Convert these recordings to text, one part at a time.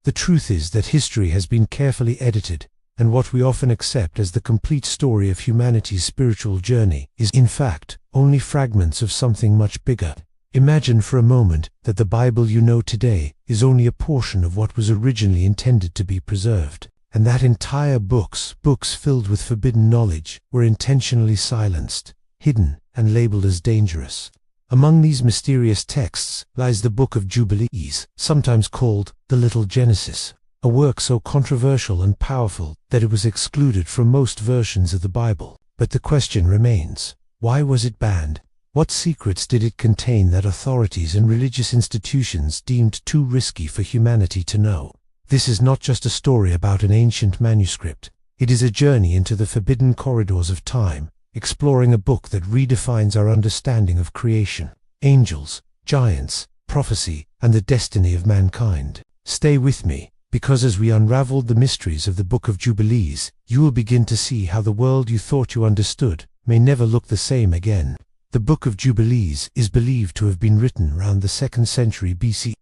The truth is that history has been carefully edited, and what we often accept as the complete story of humanity's spiritual journey is, in fact, only fragments of something much bigger. Imagine for a moment that the Bible you know today is only a portion of what was originally intended to be preserved, and that entire books filled with forbidden knowledge, were intentionally silenced, hidden, and labeled as dangerous. Among these mysterious texts lies the Book of Jubilees, sometimes called the Little Genesis, a work so controversial and powerful that it was excluded from most versions of the Bible. But the question remains, why was it banned? What secrets did it contain that authorities and religious institutions deemed too risky for humanity to know? This is not just a story about an ancient manuscript. It is a journey into the forbidden corridors of time, exploring a book that redefines our understanding of creation, angels, giants, prophecy, and the destiny of mankind. Stay with me, because as we unravel the mysteries of the Book of Jubilees, you will begin to see how the world you thought you understood may never look the same again. The Book of Jubilees is believed to have been written around the 2nd century BC,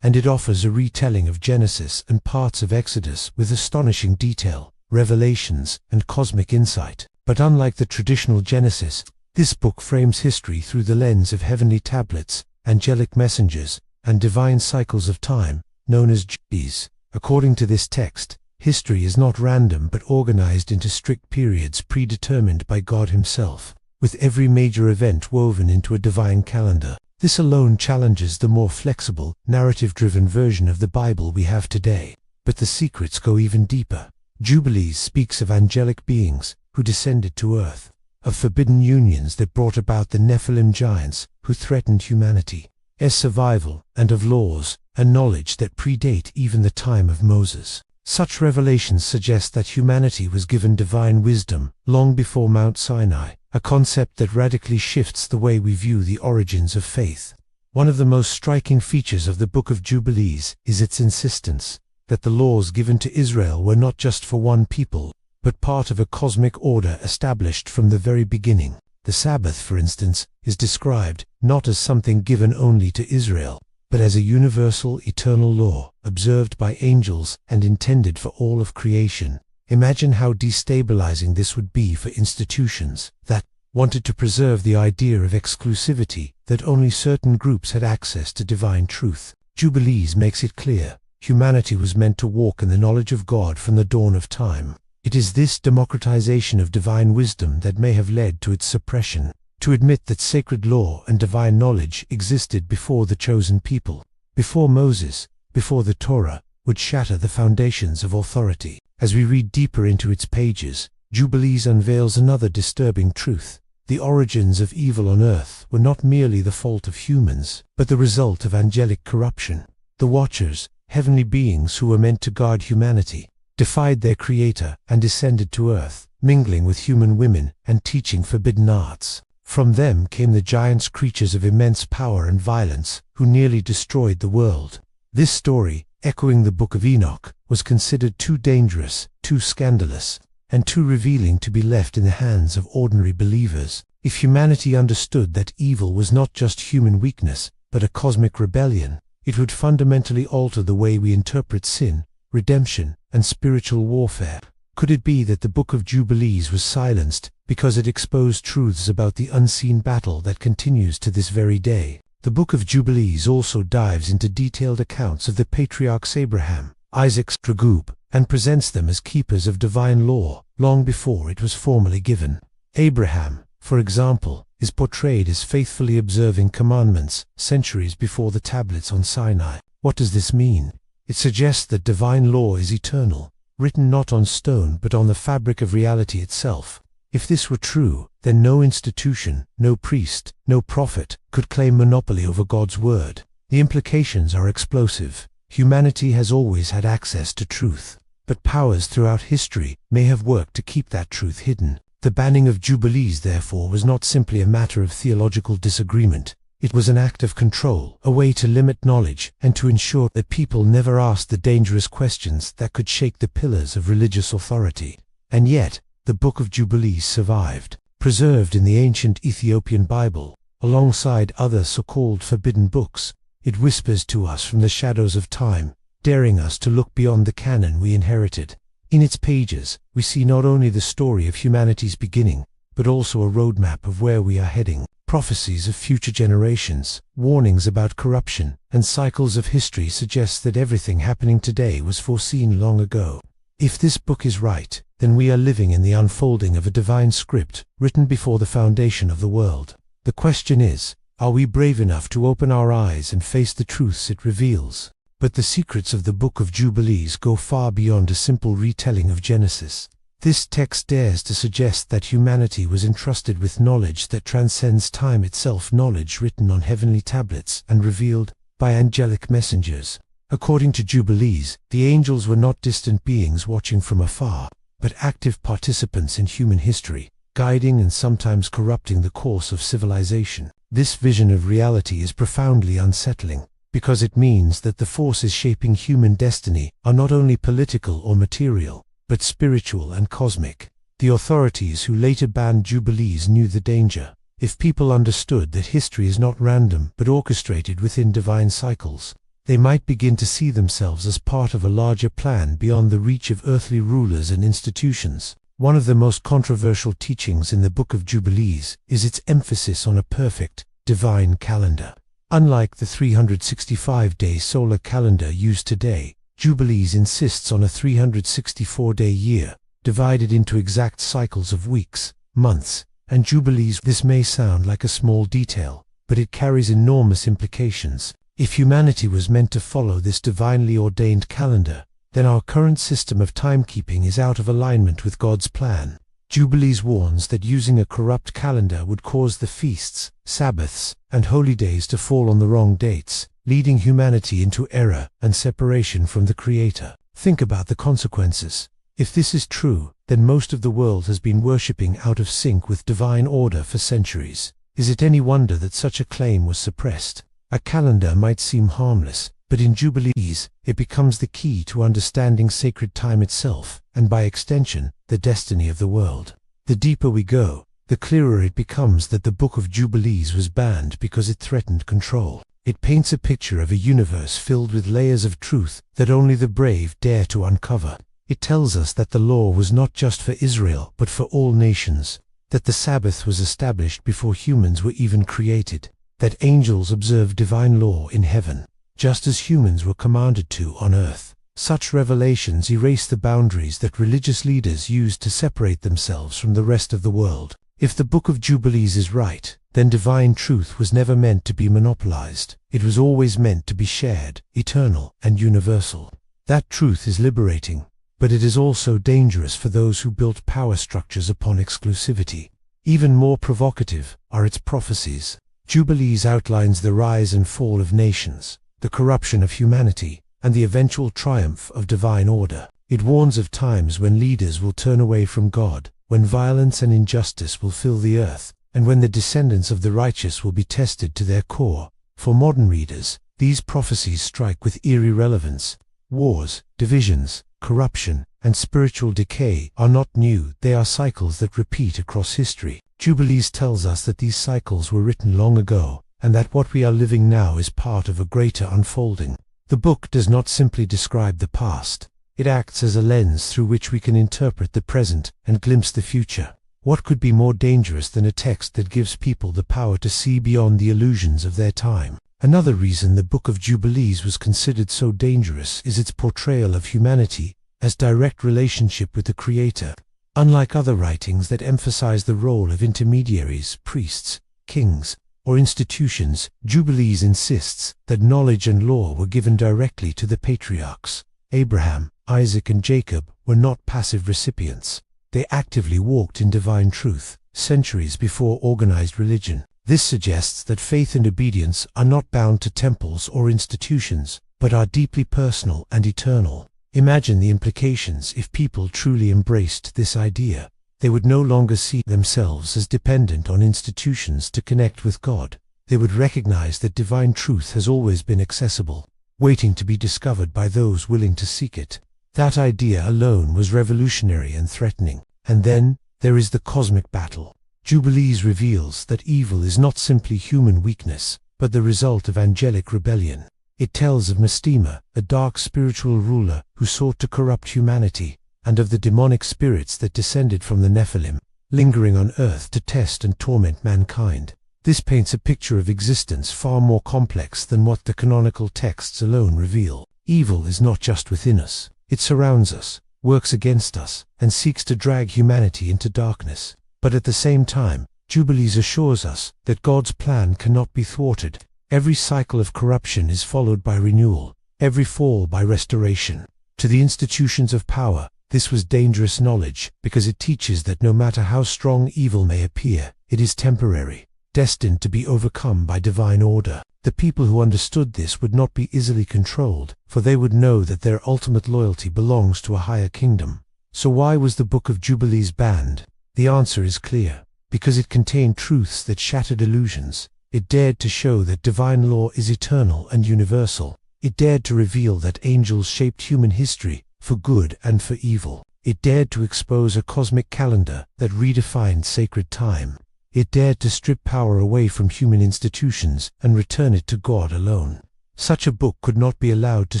and it offers a retelling of Genesis and parts of Exodus with astonishing detail, revelations, and cosmic insight. But unlike the traditional Genesis, this book frames history through the lens of heavenly tablets, angelic messengers, and divine cycles of time, known as Jubilees. According to this text, history is not random but organized into strict periods predetermined by God Himself, with every major event woven into a divine calendar. This alone challenges the more flexible, narrative-driven version of the Bible we have today. But the secrets go even deeper. Jubilees speaks of angelic beings who descended to earth, of forbidden unions that brought about the Nephilim giants who threatened humanity's survival, and of laws and knowledge that predate even the time of Moses. Such revelations suggest that humanity was given divine wisdom long before Mount Sinai, a concept that radically shifts the way we view the origins of faith. One of the most striking features of the Book of Jubilees is its insistence that the laws given to Israel were not just for one people, but part of a cosmic order established from the very beginning. The Sabbath, for instance, is described not as something given only to Israel, but as a universal, eternal law, observed by angels and intended for all of creation. Imagine how destabilizing this would be for institutions that wanted to preserve the idea of exclusivity, that only certain groups had access to divine truth. Jubilees makes it clear, humanity was meant to walk in the knowledge of God from the dawn of time. It is this democratization of divine wisdom that may have led to its suppression. To admit that sacred law and divine knowledge existed before the chosen people, before Moses, before the Torah, would shatter the foundations of authority. As we read deeper into its pages, Jubilees unveils another disturbing truth. The origins of evil on earth were not merely the fault of humans, but the result of angelic corruption. The Watchers, heavenly beings who were meant to guard humanity, defied their Creator and descended to earth, mingling with human women and teaching forbidden arts. From them came the giants, creatures of immense power and violence, who nearly destroyed the world. This story, echoing the Book of Enoch, was considered too dangerous, too scandalous, and too revealing to be left in the hands of ordinary believers. If humanity understood that evil was not just human weakness, but a cosmic rebellion, it would fundamentally alter the way we interpret sin, redemption, and spiritual warfare. Could it be that the Book of Jubilees was silenced because it exposed truths about the unseen battle that continues to this very day? The Book of Jubilees also dives into detailed accounts of the patriarchs Abraham, Isaac, Jacob, and presents them as keepers of divine law long before it was formally given. Abraham, for example, is portrayed as faithfully observing commandments centuries before the tablets on Sinai. What does this mean? It suggests that divine law is eternal, written not on stone but on the fabric of reality itself. If this were true, then no institution, no priest, no prophet could claim monopoly over God's word. The implications are explosive. Humanity has always had access to truth, but powers throughout history may have worked to keep that truth hidden. The banning of Jubilees, therefore, was not simply a matter of theological disagreement. It was an act of control, a way to limit knowledge and to ensure that people never asked the dangerous questions that could shake the pillars of religious authority. And yet, the Book of Jubilees survived, preserved in the ancient Ethiopian Bible, alongside other so-called forbidden books. It whispers to us from the shadows of time, daring us to look beyond the canon we inherited. In its pages, we see not only the story of humanity's beginning, but also a roadmap of where we are heading, prophecies of future generations, warnings about corruption, and cycles of history suggest that everything happening today was foreseen long ago. If this book is right, then we are living in the unfolding of a divine script written before the foundation of the world. The question is, are we brave enough to open our eyes and face the truths it reveals? But the secrets of the Book of Jubilees go far beyond a simple retelling of Genesis. This text dares to suggest that humanity was entrusted with knowledge that transcends time itself, knowledge written on heavenly tablets and revealed by angelic messengers. According to Jubilees, the angels were not distant beings watching from afar, but active participants in human history, guiding and sometimes corrupting the course of civilization. This vision of reality is profoundly unsettling, because it means that the forces shaping human destiny are not only political or material, but spiritual and cosmic. The authorities who later banned Jubilees knew the danger. If people understood that history is not random but orchestrated within divine cycles, they might begin to see themselves as part of a larger plan beyond the reach of earthly rulers and institutions. One of the most controversial teachings in the Book of Jubilees is its emphasis on a perfect, divine calendar. Unlike the 365-day solar calendar used today, Jubilees insists on a 364-day year, divided into exact cycles of weeks, months, and Jubilees. This may sound like a small detail, but it carries enormous implications. If humanity was meant to follow this divinely ordained calendar, then our current system of timekeeping is out of alignment with God's plan. Jubilees warns that using a corrupt calendar would cause the feasts, Sabbaths, and holy days to fall on the wrong dates, leading humanity into error and separation from the Creator. Think about the consequences. If this is true, then most of the world has been worshipping out of sync with divine order for centuries. Is it any wonder that such a claim was suppressed? A calendar might seem harmless, but in Jubilees, it becomes the key to understanding sacred time itself, and by extension, the destiny of the world. The deeper we go, the clearer it becomes that the Book of Jubilees was banned because it threatened control. It paints a picture of a universe filled with layers of truth that only the brave dare to uncover. It tells us that the law was not just for Israel but for all nations, that the Sabbath was established before humans were even created, that angels observed divine law in heaven, just as humans were commanded to on earth. Such revelations erase the boundaries that religious leaders used to separate themselves from the rest of the world. If the Book of Jubilees is right, then divine truth was never meant to be monopolized. It was always meant to be shared, eternal, and universal. That truth is liberating, but it is also dangerous for those who built power structures upon exclusivity. Even more provocative are its prophecies. Jubilees outlines the rise and fall of nations, the corruption of humanity, and the eventual triumph of divine order. It warns of times when leaders will turn away from God, when violence and injustice will fill the earth, and when the descendants of the righteous will be tested to their core. For modern readers, these prophecies strike with eerie relevance. Wars, divisions, corruption, and spiritual decay are not new. They are cycles that repeat across history. Jubilees tells us that these cycles were written long ago, and that what we are living now is part of a greater unfolding. The book does not simply describe the past. It acts as a lens through which we can interpret the present and glimpse the future. What could be more dangerous than a text that gives people the power to see beyond the illusions of their time? Another reason the Book of Jubilees was considered so dangerous is its portrayal of humanity as direct relationship with the Creator. Unlike other writings that emphasize the role of intermediaries, priests, kings, or institutions, Jubilees insists that knowledge and law were given directly to the patriarchs. Abraham, Isaac, and Jacob were not passive recipients. They actively walked in divine truth, centuries before organized religion. This suggests that faith and obedience are not bound to temples or institutions, but are deeply personal and eternal. Imagine the implications if people truly embraced this idea. They would no longer see themselves as dependent on institutions to connect with God. They would recognize that divine truth has always been accessible, waiting to be discovered by those willing to seek it. That idea alone was revolutionary and threatening. And then, there is the cosmic battle. Jubilees reveals that evil is not simply human weakness, but the result of angelic rebellion. It tells of Mastema, a dark spiritual ruler who sought to corrupt humanity, and of the demonic spirits that descended from the Nephilim, lingering on earth to test and torment mankind. This paints a picture of existence far more complex than what the canonical texts alone reveal. Evil is not just within us. It surrounds us, works against us, and seeks to drag humanity into darkness. But at the same time, Jubilees assures us that God's plan cannot be thwarted. Every cycle of corruption is followed by renewal, every fall by restoration. To the institutions of power, this was dangerous knowledge, because it teaches that no matter how strong evil may appear, it is temporary, destined to be overcome by divine order. The people who understood this would not be easily controlled, for they would know that their ultimate loyalty belongs to a higher kingdom. So why was the Book of Jubilees banned? The answer is clear. Because it contained truths that shattered illusions. It dared to show that divine law is eternal and universal. It dared to reveal that angels shaped human history, for good and for evil. It dared to expose a cosmic calendar that redefined sacred time. It dared to strip power away from human institutions and return it to God alone. Such a book could not be allowed to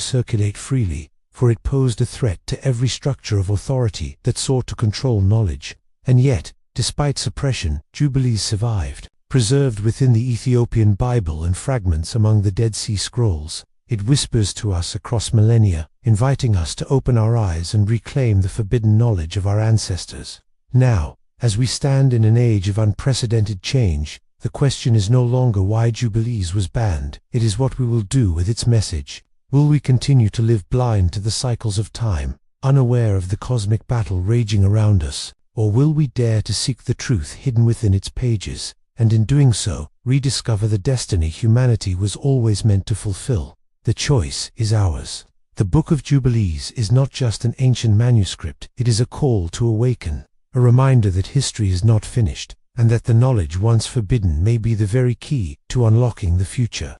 circulate freely, for it posed a threat to every structure of authority that sought to control knowledge. And yet, despite suppression, Jubilees survived, preserved within the Ethiopian Bible and fragments among the Dead Sea Scrolls. It whispers to us across millennia, inviting us to open our eyes and reclaim the forbidden knowledge of our ancestors. Now, as we stand in an age of unprecedented change, the question is no longer why Jubilees was banned. It is what we will do with its message. Will we continue to live blind to the cycles of time, unaware of the cosmic battle raging around us? Or will we dare to seek the truth hidden within its pages, and in doing so, rediscover the destiny humanity was always meant to fulfill? The choice is ours. The Book of Jubilees is not just an ancient manuscript, it is a call to awaken, a reminder that history is not finished, and that the knowledge once forbidden may be the very key to unlocking the future.